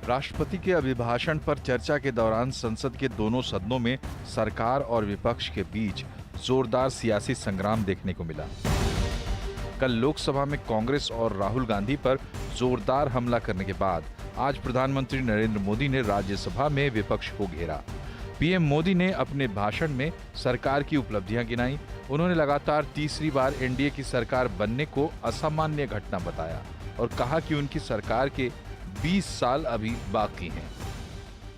राष्ट्रपति के अभिभाषण पर चर्चा के दौरान संसद के दोनों सदनों में सरकार और विपक्ष के बीच जोरदार सियासी संग्राम देखने को मिला। कल लोकसभा में कांग्रेस और राहुल गांधी पर जोरदार हमला करने के बाद आज प्रधानमंत्री नरेंद्र मोदी ने राज्यसभा में विपक्ष को घेरा। पीएम मोदी ने अपने भाषण में सरकार की उपलब्धियां गिनाई। उन्होंने लगातार तीसरी बार एनडीए की सरकार बनने को असामान्य घटना बताया और कहा कि उनकी सरकार के 20 साल अभी बाकी हैं।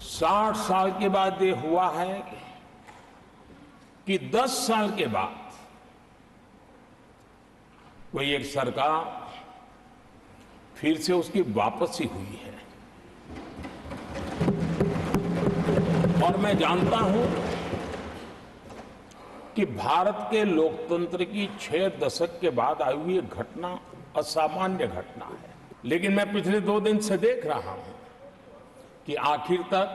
60 साल के बाद ये हुआ है कि 10 साल के बाद कोई एक सरकार फिर से उसकी वापसी हुई है। और मैं जानता हूं कि भारत के लोकतंत्र की 6 दशक के बाद आई हुई घटना असामान्य घटना है। लेकिन मैं पिछले 2 दिन से देख रहा हूं कि आखिर तक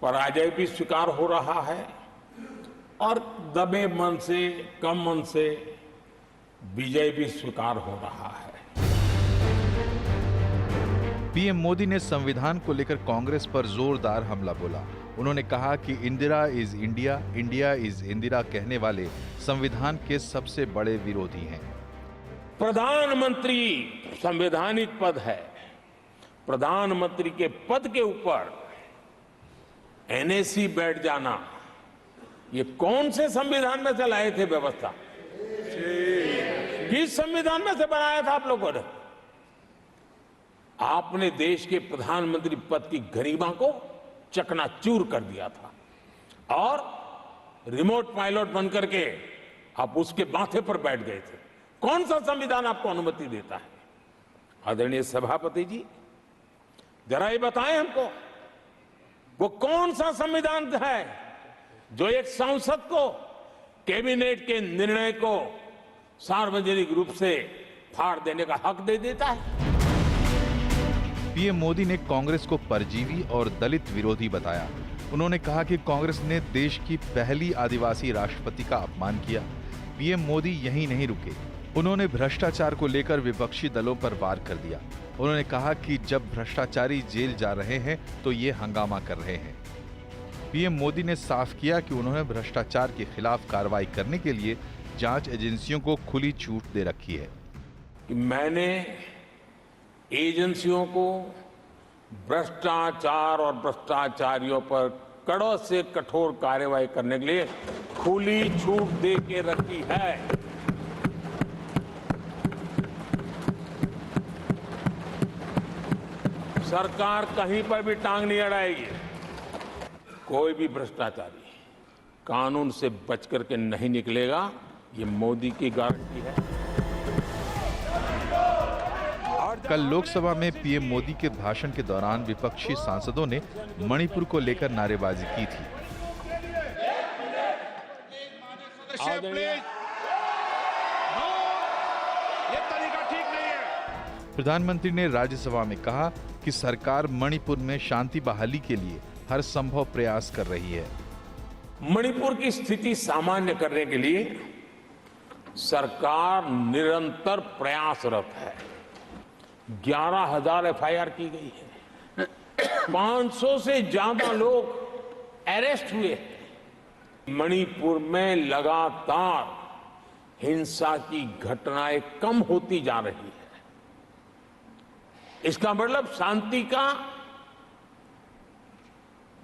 पराजय भी स्वीकार हो रहा है और दबे मन से, कम मन से विजय भी स्वीकार हो रहा है। पीएम मोदी ने संविधान को लेकर कांग्रेस पर जोरदार हमला बोला। उन्होंने कहा कि Indira is India, India is Indira कहने वाले संविधान के सबसे बड़े विरोधी हैं। प्रधानमंत्री संवैधानिक पद है। प्रधानमंत्री के पद के ऊपर एनएसी बैठ जाना, ये कौन से संविधान में से लाए थे व्यवस्था? किस संविधान में से बनाया था आप लोगों ने? आपने देश के प्रधानमंत्री पद की गरिमा को चकनाचूर कर दिया था और रिमोट पायलट बनकर के आप उसके माथे पर बैठ गए थे। कौन सा संविधान आपको अनुमति देता है? आदरणीय सभापति जी, जरा ये बताएं हमको, वो कौन सा संविधान है जो एक सांसद को कैबिनेट के निर्णय को सार्वजनिक रूप से फाड़ देने का हक दे देता है? पीएम मोदी ने कांग्रेस को परजीवी और दलित विरोधी बताया। उन्होंने कहा कि कांग्रेस ने देश की पहली आदिवासी राष्ट्रपति का अपमान किया। पीएम मोदी यहीं नहीं रुके, उन्होंने भ्रष्टाचार को लेकर विपक्षी दलों पर वार कर दिया। उन्होंने कहा कि जब भ्रष्टाचारी जेल जा रहे हैं तो ये हंगामा कर रहे हैं। पीएम मोदी ने साफ किया कि उन्होंने भ्रष्टाचार के खिलाफ कार्रवाई करने के लिए जांच एजेंसियों को खुली छूट दे रखी है। मैंने एजेंसियों को भ्रष्टाचार और भ्रष्टाचारियों पर कड़ों से कठोर कार्रवाई करने के लिए खुली छूट दे के रखी है। सरकार कहीं पर भी टांग नहीं अड़ाएगी। कोई भी भ्रष्टाचारी कानून से बच करके नहीं निकलेगा, ये मोदी की गारंटी है। कल लोकसभा में पीएम मोदी के भाषण के दौरान विपक्षी सांसदों ने मणिपुर को लेकर नारेबाजी की थी। प्रधानमंत्री ने राज्यसभा में कहा कि सरकार मणिपुर में शांति बहाली के लिए हर संभव प्रयास कर रही है। मणिपुर की स्थिति सामान्य करने के लिए सरकार निरंतर प्रयासरत है। 11,000 एफआईआर की गई है। 500 से ज्यादा लोग अरेस्ट हुए हैं। मणिपुर में लगातार हिंसा की घटनाएं कम होती जा रही है। इसका मतलब शांति का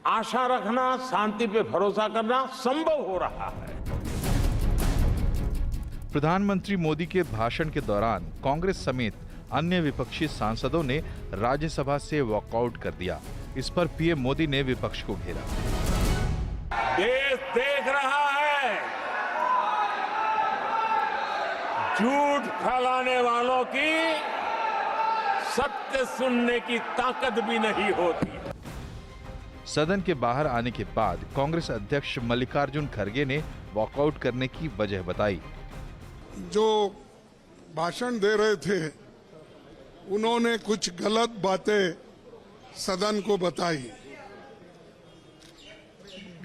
आशा रखना, शांति पे भरोसा करना संभव हो रहा है। प्रधानमंत्री मोदी के भाषण के दौरान कांग्रेस समेत अन्य विपक्षी सांसदों ने राज्यसभा से वॉकआउट कर दिया। इस पर पीएम मोदी ने विपक्ष को घेरा। देश देख रहा है, झूठ फैलाने वालों की सत्य सुनने की ताकत भी नहीं होती। सदन के बाहर आने के बाद कांग्रेस अध्यक्ष मल्लिकार्जुन खड़गे ने वॉकआउट करने की वजह बताई। जो भाषण दे रहे थे उन्होंने कुछ गलत बातें सदन को बताई,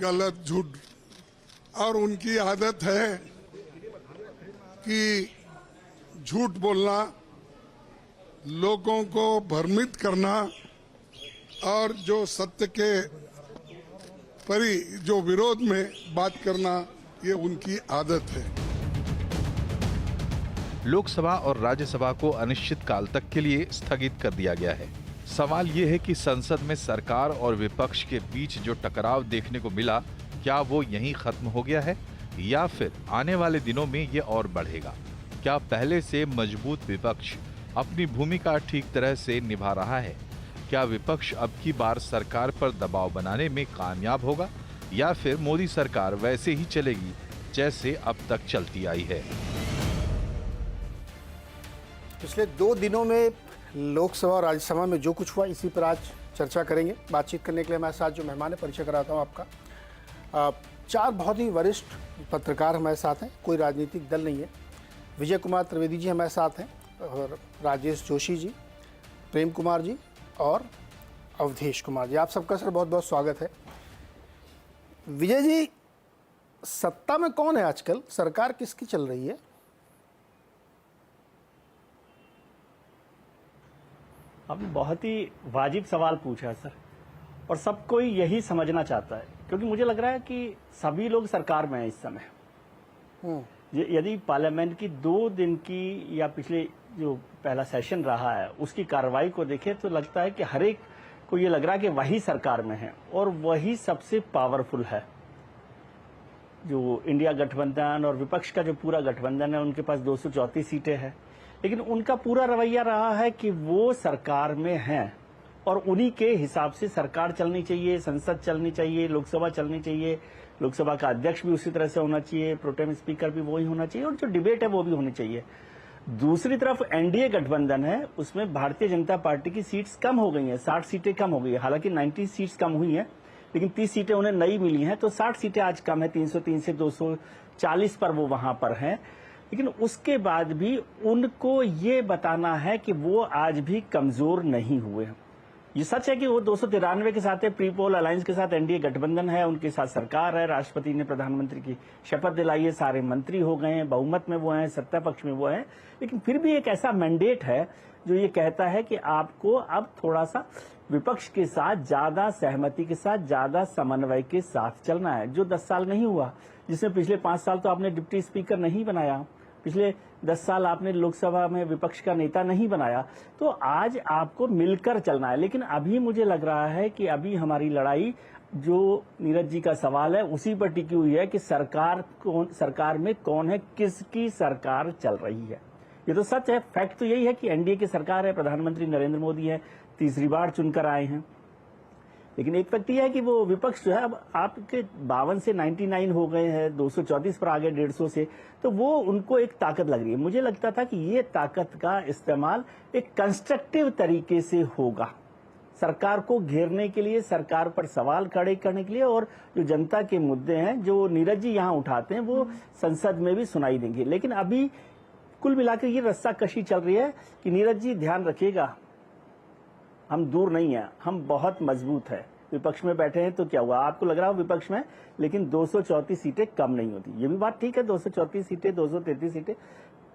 गलत झूठ, और उनकी आदत है कि झूठ बोलना, लोगों को भ्रमित करना और जो सत्य के परी जो विरोध में बात करना, ये उनकी आदत है। लोकसभा और राज्यसभा को अनिश्चित काल तक के लिए स्थगित कर दिया गया है। सवाल ये है कि संसद में सरकार और विपक्ष के बीच जो टकराव देखने को मिला, क्या वो यहीं खत्म हो गया है या फिर आने वाले दिनों में ये और बढ़ेगा? क्या पहले से मजबूत विपक्ष अपनी भूमिका ठीक तरह से निभा रहा है? क्या विपक्ष अब की बार सरकार पर दबाव बनाने में कामयाब होगा या फिर मोदी सरकार वैसे ही चलेगी जैसे अब तक चलती आई है? पिछले 2 दिनों में लोकसभा और राज्यसभा में जो कुछ हुआ, इसी पर आज चर्चा करेंगे। बातचीत करने के लिए हमारे साथ जो मेहमान है, परिचय कराता हूँ आपका। 4 बहुत ही वरिष्ठ पत्रकार हमारे साथ हैं, कोई राजनीतिक दल नहीं है। विजय कुमार त्रिवेदी जी हमारे साथ हैं, और राजेश जोशी जी, प्रेम कुमार जी और अवधेश कुमार जी। आप सबका सर बहुत बहुत स्वागत है। विजय जी, सत्ता में कौन है आजकल? सरकार किसकी चल रही है? आपने बहुत ही वाजिब सवाल पूछा है सर, और सब कोई यही समझना चाहता है, क्योंकि मुझे लग रहा है कि सभी लोग सरकार में हैं इस समय। यदि पार्लियामेंट की 2 दिन की या पिछले जो पहला सेशन रहा है उसकी कार्रवाई को देखें तो लगता है कि हर एक को ये लग रहा है कि वही सरकार में है और वही सबसे पावरफुल है। जो इंडिया गठबंधन और विपक्ष का जो पूरा गठबंधन है, उनके पास 234 सीटें हैं, लेकिन उनका पूरा रवैया रहा है कि वो सरकार में हैं और उन्हीं के हिसाब से सरकार चलनी चाहिए, संसद चलनी चाहिए, लोकसभा चलनी चाहिए, लोकसभा का अध्यक्ष भी उसी तरह से होना चाहिए, प्रोटेम स्पीकर भी वही होना चाहिए और जो डिबेट है वो भी होनी चाहिए। दूसरी तरफ एनडीए गठबंधन है, उसमें भारतीय जनता पार्टी की सीट्स कम हो गई हैं, 60 सीटें कम हो गई है। हालांकि 90 सीट्स कम हुई हैं, लेकिन 30 सीटें उन्हें नई मिली हैं, तो 60 सीटें आज कम है, 303 से 240 पर वो वहां पर हैं। लेकिन उसके बाद भी उनको ये बताना है कि वो आज भी कमजोर नहीं हुए। ये सच है कि वो 293 के साथ है, प्री पोल अलायंस के साथ एनडीए गठबंधन है, उनके साथ सरकार है, राष्ट्रपति ने प्रधानमंत्री की शपथ दिलाई है, सारे मंत्री हो गए हैं, बहुमत में वो हैं, सत्ता पक्ष में वो हैं। लेकिन फिर भी एक ऐसा मैंडेट है जो ये कहता है कि आपको अब थोड़ा सा विपक्ष के साथ ज्यादा सहमति के साथ, ज्यादा समन्वय के साथ चलना है, जो 10 साल नहीं हुआ, जिसमें पिछले 5 साल तो आपने डिप्टी स्पीकर नहीं बनाया, पिछले 10 साल आपने लोकसभा में विपक्ष का नेता नहीं बनाया। तो आज आपको मिलकर चलना है। लेकिन अभी मुझे लग रहा है कि अभी हमारी लड़ाई, जो नीरज जी का सवाल है, उसी पर टिकी हुई है कि सरकार में कौन है, किसकी सरकार चल रही है। ये तो सच है, फैक्ट तो यही है कि एनडीए की सरकार है, प्रधानमंत्री नरेंद्र मोदी है, तीसरी बार चुनकर आए हैं। लेकिन एक फैक्ट यह है कि वो विपक्ष जो है, अब आपके 52 से 99 हो गए हैं, 234 पर आ गए 150 से, तो वो उनको एक ताकत लग रही है। मुझे लगता था कि ये ताकत का इस्तेमाल एक कंस्ट्रक्टिव तरीके से होगा, सरकार को घेरने के लिए, सरकार पर सवाल खड़े करने के लिए, और जो जनता के मुद्दे हैं जो नीरज जी यहाँ उठाते हैं वो संसद में भी सुनाई देंगे। लेकिन अभी कुल मिलाकर ये रस्साकशी चल रही है कि नीरज जी ध्यान रखिएगा, हम दूर नहीं हैं, हम बहुत मजबूत है। विपक्ष में बैठे हैं तो क्या हुआ, आपको लग रहा हो विपक्ष में, लेकिन 234 सीटें कम नहीं होती। ये भी बात ठीक है, 234 सीटें, 233 सीटें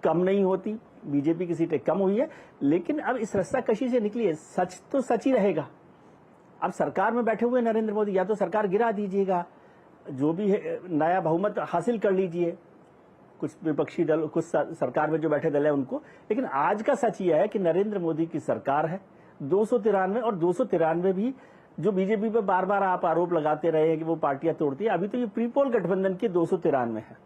कम नहीं होती, बीजेपी की सीटें कम हुई है। लेकिन अब इस रस्साकशी से निकली है, सच तो सच ही रहेगा। अब सरकार में बैठे हुए नरेंद्र मोदी, या तो सरकार गिरा दीजिएगा, जो भी है नया बहुमत हासिल कर लीजिए, कुछ विपक्षी दल, कुछ सरकार में जो बैठे दल है उनको। लेकिन आज का सच यह है कि नरेंद्र मोदी की सरकार है, 293, और 293 भी जो बीजेपी पे बार बार आप आरोप लगाते रहे हैं कि वो पार्टियां तोड़ती है, अभी तो ये प्री पोल गठबंधन के 293 है।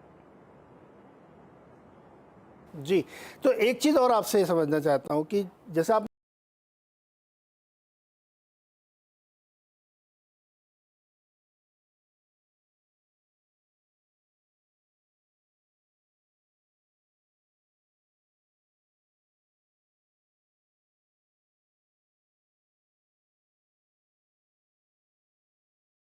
जी, तो एक चीज और आपसे समझना चाहता हूं कि जैसा आप